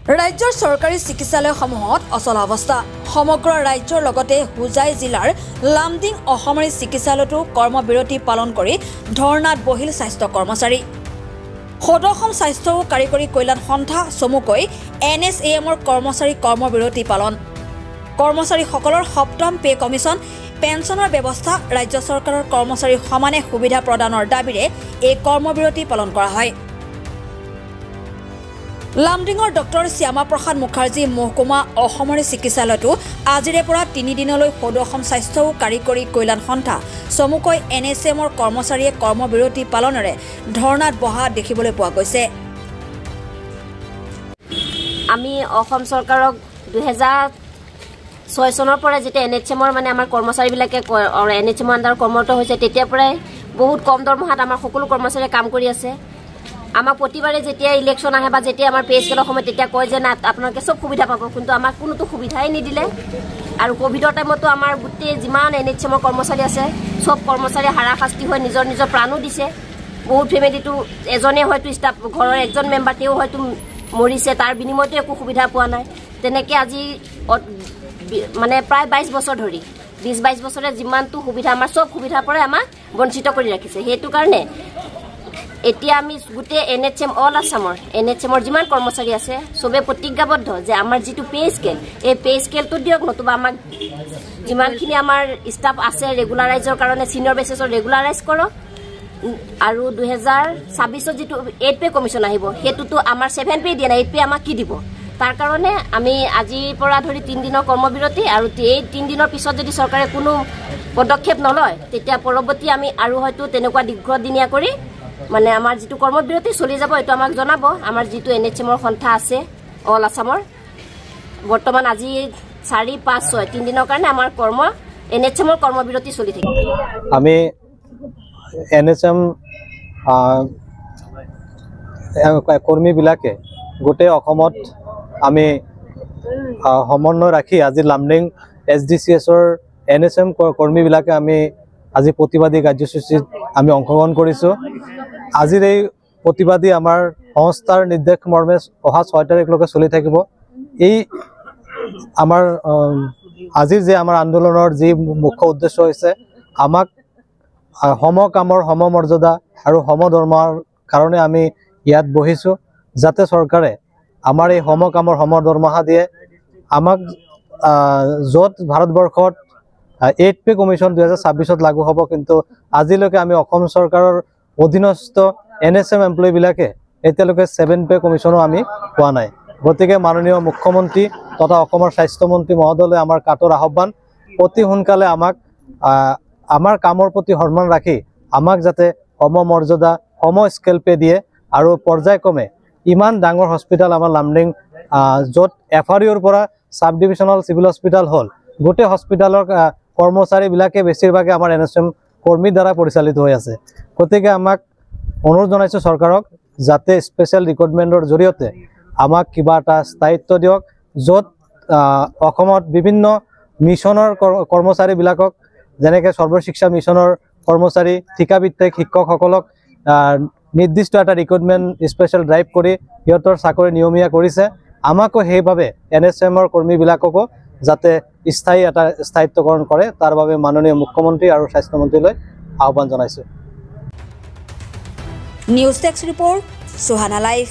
ৰাজ্যৰ চৰকাৰী চিকিৎসালয়সমূহত অচল অৱস্থা সমগ্ৰ ৰাজ্যৰ লগতে হুজাই জিলাৰ লামডিং অসামৰিক চিকিৎসালয়তো কৰ্মবিৰতি পালন কৰি ধৰ্ণাত বহিল স্বাস্থ্য কৰ্মচাৰী সদৌ স্বাস্থ্য ও কাৰিকৰী কল্যাণ সন্থা চমুকৈ NSAMৰ কৰ্মচাৰী কৰ্মবিৰতি পালন কৰ্মচাৰীসকলৰ সপ্তম পে কমিছন পেঞ্চনৰ ব্যৱস্থা ৰাজ্য চৰকাৰৰ কৰ্মচাৰীৰ সমানে সুবিধা প্ৰদানৰ দাবীৰে এই কৰ্মবিৰতি পালন কৰা হয় লামডিঙৰ ডক্টৰ শ্যামা প্ৰসাদ মুখাৰ্জী মহকুমা অসামৰিক চিকিৎসালয়টো আজিৰে পৰা 3 দিনলৈ সদৌ স্বাস্থ্য ও কাৰিকৰী কল্যাণ সন্থা চমুকৈ NSAMৰ কৰ্মচাৰীয়ে কৰ্মবিৰতি পালনেৰে ধৰ্ণাত বহা দেখিবলৈ পোৱা গৈছে আমি অসম চৰকাৰক 2006 চনৰ পৰা যেতিয়া NHMৰ মানে আমাৰ কৰ্মচাৰীবিলাকে NHM আণ্ডাৰ কৰ্মৰত হৈছে তেতিয়াৰ পৰাই বহুত কম দৰমহাত আমাৰ সকলো কৰ্মচাৰীয়ে কাম কৰি আছে আমাক প্ৰতিবাৰে যেতিয়া ইলেকশ্যন আহে বা যেতিয়া আমাৰ পে স্কেলৰ সময় তেতিয়া কয় যে না আপোনালোকে সব সুবিধা পাব কিন্তু আমাক কোনোটো সুবিধাই নিদিলে আৰু কোভিডৰ টাইমতো আমাৰ গোটেই যিমান NHMৰ কৰ্মচাৰী আছে সব কৰ্মচাৰী হাৰাশাস্তি হৈ নিজৰ নিজৰ প্ৰাণো দিছে বহুত ফেমিলিটো এজনে হয়তো ষ্টাফ ঘৰৰ একজন মেম্বাৰ তেও হয়তো মৰিছে তাৰ বিনিময়তো একো সুবিধা পোৱা নাই তেনেকৈ আজি মানে প্ৰায় 22 বছৰ ধৰি 20-22 বছৰে যিমানটো সুবিধা আমাৰ সব সুবিধাৰ পৰা আমাক বঞ্চিত কৰি ৰাখিছে হেতু কাৰণে এতিয়া আমি গুটে NHM অল আসামৰ NHMৰ যিমান কৰ্মচাৰী আছে সবে প্ৰতিজ্ঞাবদ্ধ যে আমাৰ যেটো পে স্কেল এই পে স্কেলটো দিয়ক নতুবা আমাক যিমানখিনি আমাৰ ষ্টাফ আছে ৰেগুলাৰাইজৰ কাৰণে সিনিয়ৰ বেচিছৰ ৰেগুলাৰাইজ কৰক আৰু 2026 যেটো 8 পে কমিছন আহিব হেতুটো আমাৰ 7 পে দিয়া নাই 8 পে আমাক কি দিব তাৰ কাৰণে আমি আজি পৰা ধৰি 3 দিনৰ কৰ্মবিৰতি আৰু এই 3 দিনৰ পিছত যদি চৰকাৰে কোনো পদক্ষেপ নলয় তেতিয়া পৰৱৰ্তী আমি আৰু হয়তো তেনেকুৱা দীৰ্ঘদিনীয়া কৰি মানে আমাৰ যেটো কৰ্মবিৰতি চলি যাব এটো আমাক জনাব আমাৰ যেটো NHMৰ সন্থা আছে অল আসামৰ বৰ্তমান আজি 4-5-6 3 দিনৰ কাৰণে আমাৰ NHMৰ কৰ্মবিৰতি চলি থাকে আমি NHM কৰ্মীবিলাকে গোটেই অসমত আমি সমন্বয় ৰাখি আজি লামডিং SDCSৰ NHM কৰ্মীবিলাকে আমি আজি প্ৰতিবাদী কাৰ্যসূচীত আমি অংশগ্ৰহণ কৰিছো আজিৰ এই প্ৰতিবাদী আমাৰ সংস্থাৰ নিৰ্দেশ মৰ্মে অহা 6 তাৰিখলৈকে চলি থাকিব এই আমাৰ আজিৰ যে আমাৰ আন্দোলনৰ যি মুখ্য উদ্দেশ্য হৈছে আমাক সমকামৰ সমমৰ্যাদা আৰু সমধৰ্মৰ কাৰণে আমি ইয়াত বহিছো যাতে চৰকাৰে আমাৰ এই সমকামৰ সমধৰ্মহা দিয়ে আমাক যত ভাৰতবৰ্ষত 8 পে কমিছন 2026ত লাগু হ'ব কিন্তু আজিলৈকে আমি অসম চৰকাৰৰ অধীনস্থ NHM এমপ্লয়ী বিলাকে এতিয়ালৈকে 7 পে কমিছনো আমি পোৱা নাই গতিকে মাননীয় মুখ্যমন্ত্ৰী তথা অসমৰ স্বাস্থ্য মন্ত্ৰী মহোদয়লৈ আমাৰ কাটৰ আহ্বান অতি সোনকালে আমাক আমাৰ কামৰ প্ৰতি সন্মান ৰাখি আমাক যাতে সমমৰ্যাদা সম স্কেল পে দিয়ে আৰু পৰ্যায়ক্ৰমে ইমান ডাঙৰ হস্পিটাল আমাৰ লামডিং যত FRUৰ পৰা সাব ডিভিজনাল সিভিল হস্পিটাল হল গোটেই হস্পিটালৰ কৰ্মচাৰী বিলাকে বেছিভাগে আমাৰ NHM কৰ্মী দ্বাৰা পৰিচালিত হৈ আছে গতিকে আমাক অনুৰোধ জনাইছো চৰকাৰক যাতে স্পেশাল ৰিক্ৰুটমেন্টৰ জৰিয়তে আমাক কিবা এটা স্থায়িত্ব দিয়ক যত অসমত বিভিন্ন মিছনৰ কৰ্মচাৰী বিলাকক যেনেকৈ সৰ্বশিক্ষা মিছনৰ কৰ্মচাৰী ঠিকাভিত্তিক শিক্ষকসকলক নিৰ্দিষ্ট এটা ৰিক্ৰুটমেন্ট স্পেশাল ড্ৰাইভ কৰি ইহঁতৰ চাকৰি নিয়মীয়া কৰিছে আমাকো সেইভাবে NHMৰ কৰ্মীবিলাককো যাতে স্থায়ী এটা স্থায়িত্বকৰণ কৰে তাৰ বাবে মাননীয় মুখ্যমন্ত্ৰী আৰু স্বাস্থ্য মন্ত্ৰীলৈ আহ্বান জনাইছো নিউজ টেক্স ৰিপৰ্ট সুহানা লাইভ